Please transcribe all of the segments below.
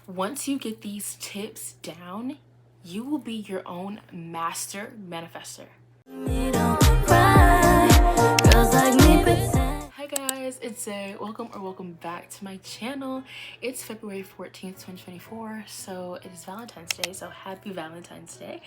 Once you get these tips down, you will be your own master manifester. Hi guys, it's Zay. Welcome back to my channel. It's February 14th, 2024, so it is Valentine's Day, so happy Valentine's Day.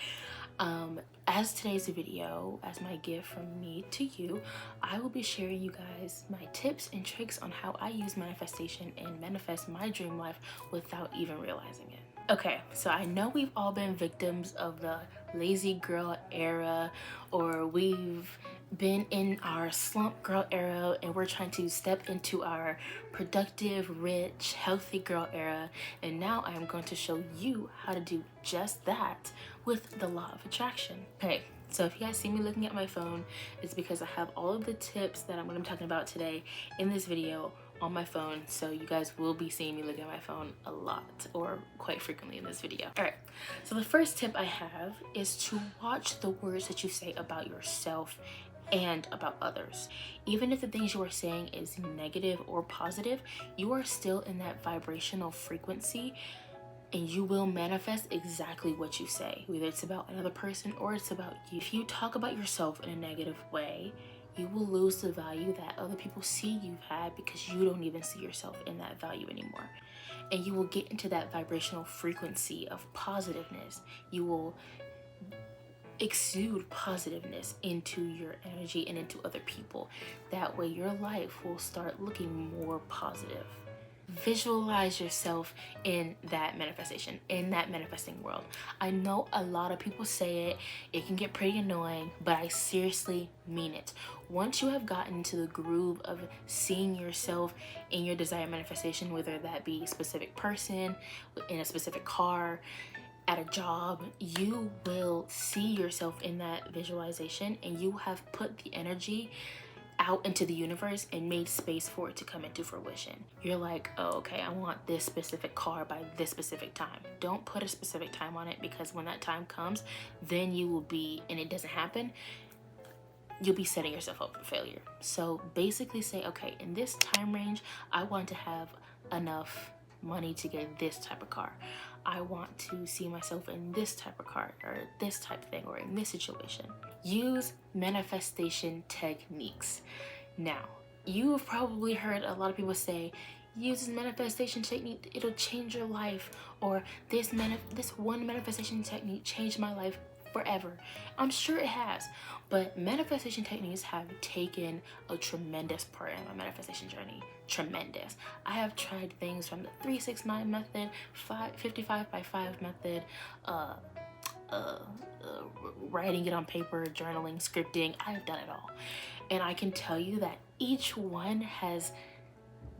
As today's video, as my gift from me to you, I will be sharing you guys my tips and tricks on how I use manifestation and manifest my dream life without even realizing it. Okay, so I know we've all been victims of the lazy girl era, or we've been in our slump girl era and we're trying to step into our productive, rich, healthy girl era, and now I am going to show you how to do just that with the law of attraction. Okay, so if you guys see me looking at my phone, it's because I have all of the tips that I'm going to be talking about today in this video on my phone, so you guys will be seeing me look at my phone a lot, or quite frequently in this video. All right, so the first tip I have is to watch the words that you say about yourself and about others. Even if the things you are saying is negative or positive, you are still in that vibrational frequency and you will manifest exactly what you say, whether it's about another person or it's about you. If you talk about yourself in a negative way, you will lose the value that other people see you've had because you don't even see yourself in that value anymore. And you will get into that vibrational frequency of positiveness. You will exude positiveness into your energy and into other people. That way your life will start looking more positive. Visualize yourself in that manifestation, in that manifesting world. I know a lot of people say it can get pretty annoying, but I seriously mean it. Once you have gotten into the groove of seeing yourself in your desired manifestation, whether that be a specific person, in a specific car, at a job, you will see yourself in that visualization and you have put the energy out into the universe and made space for it to come into fruition. You're like, oh, okay, I want this specific car by this specific time. Don't put a specific time on it, because when that time comes, then you will be, and it doesn't happen, you'll be setting yourself up for failure. So basically say, okay, in this time range, I want to have enough money to get this type of car. I want to see myself in this type of car, or this type of thing, or in this situation. Use manifestation techniques. Now, you have probably heard a lot of people say, use this manifestation technique, it'll change your life, or this one manifestation technique changed my life forever. I'm sure it has, but manifestation techniques have taken a tremendous part in my manifestation journey. Tremendous. I have tried things from the 369 method, 55 by 5 method, writing it on paper, journaling, scripting. I have done it all, and I can tell you that each one has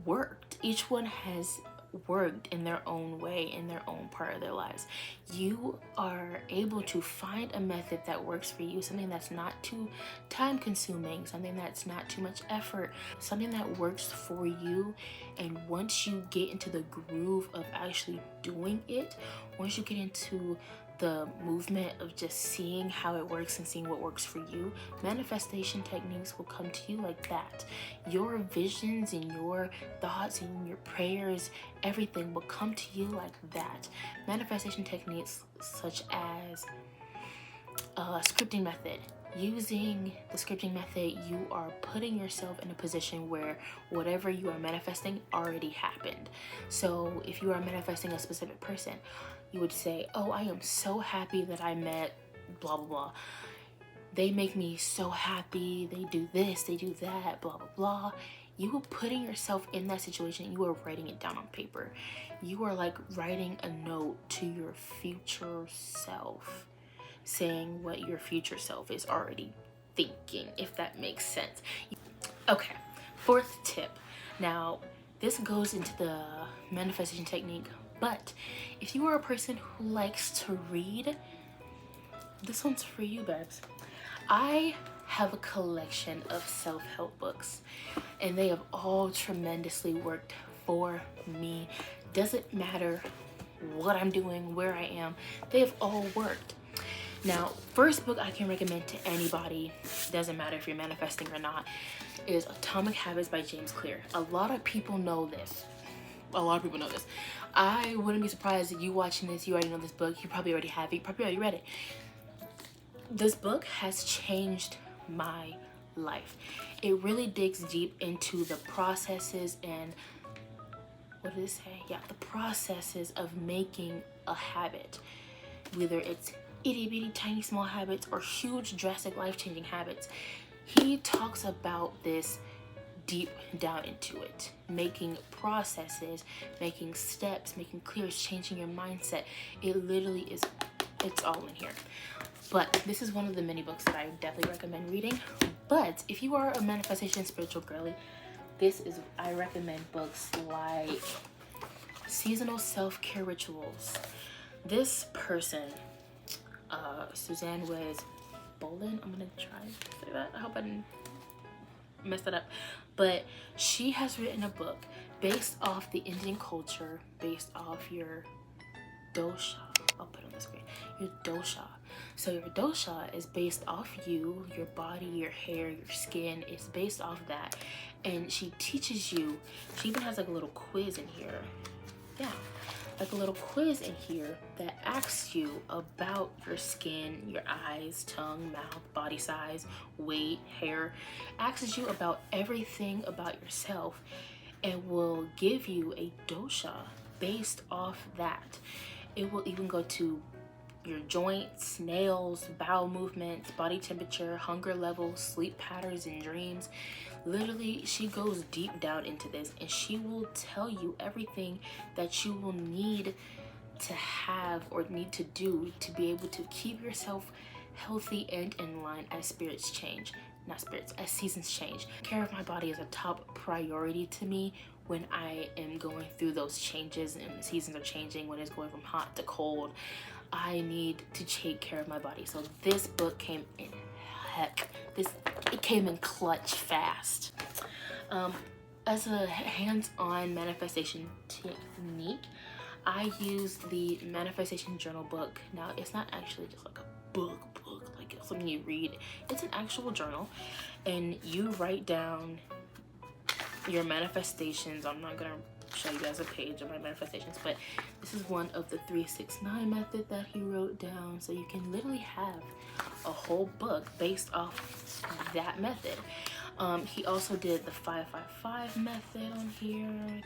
worked. Each one has worked in their own way, in their own part of their lives. You are able to find a method that works for you, something that's not too time consuming, something that's not too much effort, something that works for you. And once you get into the groove of actually doing it, once you get into the movement of just seeing how it works and seeing what works for you, manifestation techniques will come to you like that. Your visions and your thoughts and your prayers, everything will come to you like that. Manifestation techniques such as scripting method. Using the scripting method, you are putting yourself in a position where whatever you are manifesting already happened. So if you are manifesting a specific person, you would say, oh, I am so happy that I met blah, blah, blah. They make me so happy. They do this, they do that, blah, blah, blah. You are putting yourself in that situation. You are writing it down on paper. You are like writing a note to your future self, saying what your future self is already thinking, if that makes sense. Okay, fourth tip. Now, this goes into the manifestation technique, but if you are a person who likes to read, this one's for you, babes. I have a collection of self-help books, and they have all tremendously worked for me. Doesn't matter what I'm doing, where I am, they have all worked. Now, first book I can recommend to anybody, doesn't matter if you're manifesting or not, is Atomic Habits by James Clear. A lot of people know this. a lot of people know this. I wouldn't be surprised if you watching this, you already know this book. You probably already have it. You probably already read it. This book has changed my life. It really digs deep into the processes and, what did it say? Yeah, the processes of making a habit. Whether it's itty bitty tiny small habits or huge drastic life-changing habits. He talks about this deep down into it. Making processes, making steps, making clears, changing your mindset. It literally is, it's all in here. But this is one of the many books that I definitely recommend reading. But if you are a manifestation spiritual girly, I recommend books like Seasonal Self-Care Rituals. This person, Suzanne Wes Bolin, I'm gonna try to say that. I hope I didn't mess that up. But she has written a book based off the Indian culture, based off your dosha. I'll put it on the screen. Your dosha. So your dosha is based off you, your body, your hair, your skin. It's based off that. And she teaches you, she even has like a little quiz in here. Yeah, like a little quiz in here that asks you about your skin, your eyes, tongue, mouth, body size, weight, hair. Asks you about everything about yourself and will give you a dosha based off that. It will even go to your joints, nails, bowel movements, body temperature, hunger levels, sleep patterns, and dreams. Literally, she goes deep down into this and she will tell you everything that you will need to have or need to do to be able to keep yourself healthy and in line as spirits change. Not spirits, as seasons change. Care of my body is a top priority to me when I am going through those changes and the seasons are changing, when it's going from hot to cold. I need to take care of my body. So this book came in it came in clutch fast. As a hands-on manifestation technique, I used the manifestation journal book. Now it's not actually just like a book like something you read. It's an actual journal and you write down your manifestations. I'm not gonna show you guys a page of my manifestations, but this is one of the 369 method that he wrote down. So you can literally have a whole book based off that method. He also did the 555 method on here.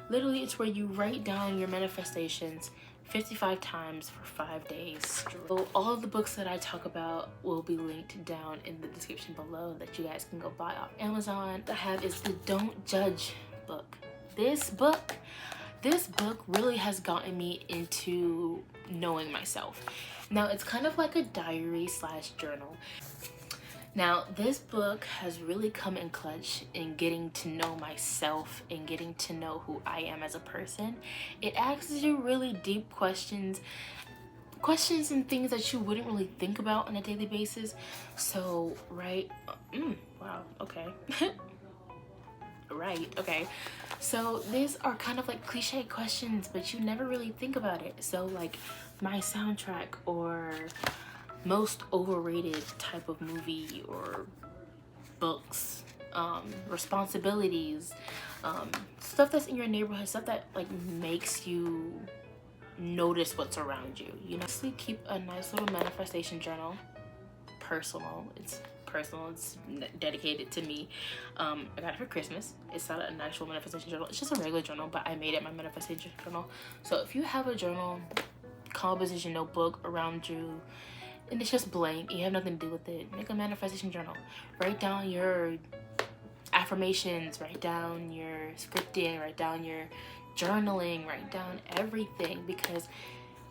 Literally, it's where you write down your manifestations 55 times for 5 days. So all of the books that I talk about will be linked down in the description below that you guys can go buy off Amazon. What I have is the Don't Judge book. This book really has gotten me into knowing myself. Now it's kind of like a diary / journal. Now this book has really come in clutch in getting to know myself and getting to know who I am as a person. It asks you really deep questions and things that you wouldn't really think about on a daily basis. So wow, okay. Right, okay. So these are kind of like cliche questions, but you never really think about it. So like my soundtrack or most overrated type of movie or books, responsibilities, stuff that's in your neighborhood, stuff that like makes you notice what's around you. You know, so keep a nice little manifestation journal. It's personal, it's dedicated to me. I got it for Christmas. It's not an actual manifestation journal, it's just a regular journal, but I made it my manifestation journal. So if you have a journal, composition notebook around you and it's just blank, you have nothing to do with it, make a manifestation journal. Write down your affirmations, write down your scripting, write down your journaling, write down everything, because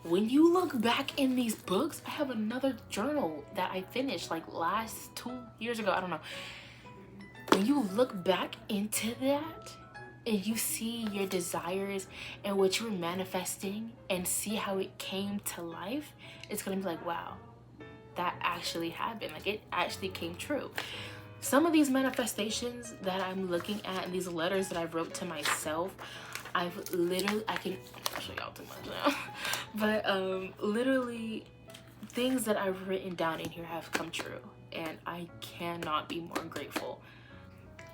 when you look back in these books, I have another journal that I finished like last 2 years ago, I don't know. When you look back into that and you see your desires and what you were manifesting and see how it came to life, it's gonna be like, wow, that actually happened. Like it actually came true. Some of these manifestations that I'm looking at and these letters that I wrote to myself, I'll show y'all too much now. But literally things that I've written down in here have come true and I cannot be more grateful.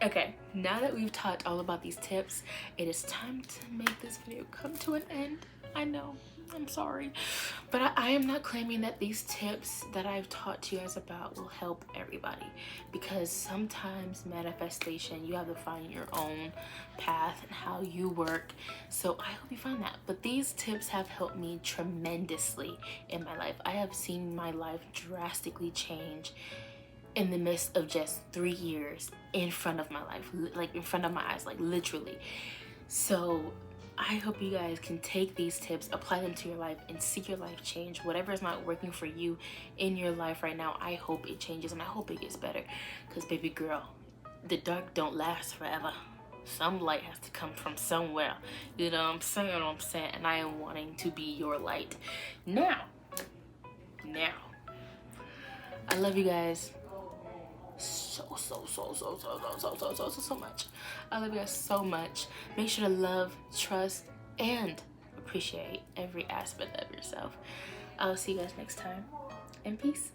Okay, now that we've talked all about these tips, it is time to make this video come to an end. I know, I'm sorry, but I am not claiming that these tips that I've taught you guys about will help everybody, because sometimes manifestation, you have to find your own path and how you work. So I hope you find that. But these tips have helped me tremendously in my life. I have seen my life drastically change in the midst of just 3 years in front of my life, like in front of my eyes, like literally. So I hope you guys can take these tips, apply them to your life, and see your life change. Whatever is not working for you in your life right now, I hope it changes and I hope it gets better. Because baby girl, the dark don't last forever. Some light has to come from somewhere. You know what I'm saying? And I am wanting to be your light. Now, I love you guys so much. I love you guys so much. Make sure to love, trust, and appreciate every aspect of yourself. I'll see you guys next time, and peace.